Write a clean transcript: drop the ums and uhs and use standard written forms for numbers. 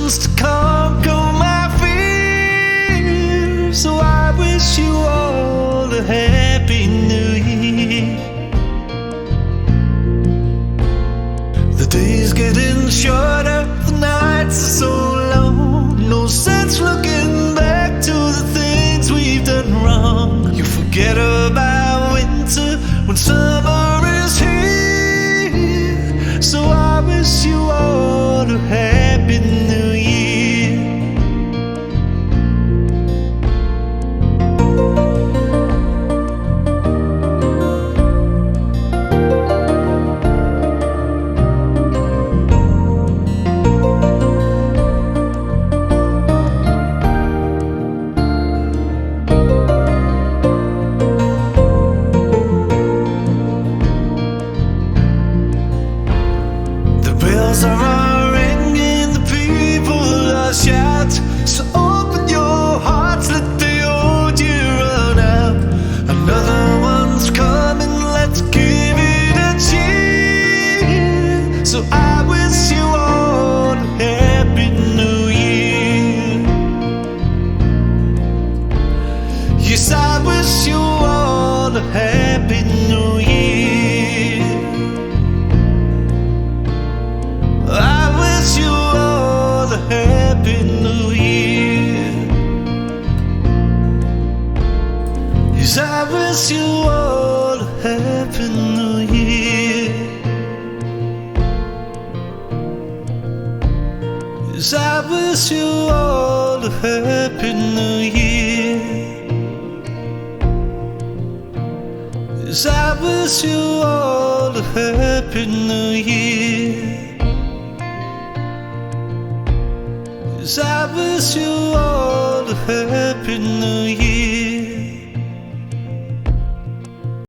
strength to conquer my fears. So I wish you all a happy new year. The days getting shorter, the nights are so long. No sense looking back to the things we've done wrong. You forget about winter when summer is here. So I wish you all a happy new year. Bells are ringing, the people are shouting. So open your hearts, let the old year run out. Another one's coming, let's give it a cheer. So I wish you all a happy new year. Yes, I wish you all a happy new year. I wish you all a happy new year. Yes, I wish you all a happy new year. Yes, I wish you all a happy new year. Yes, I wish you all a happy new year. Yes, I wish you all a happy new year.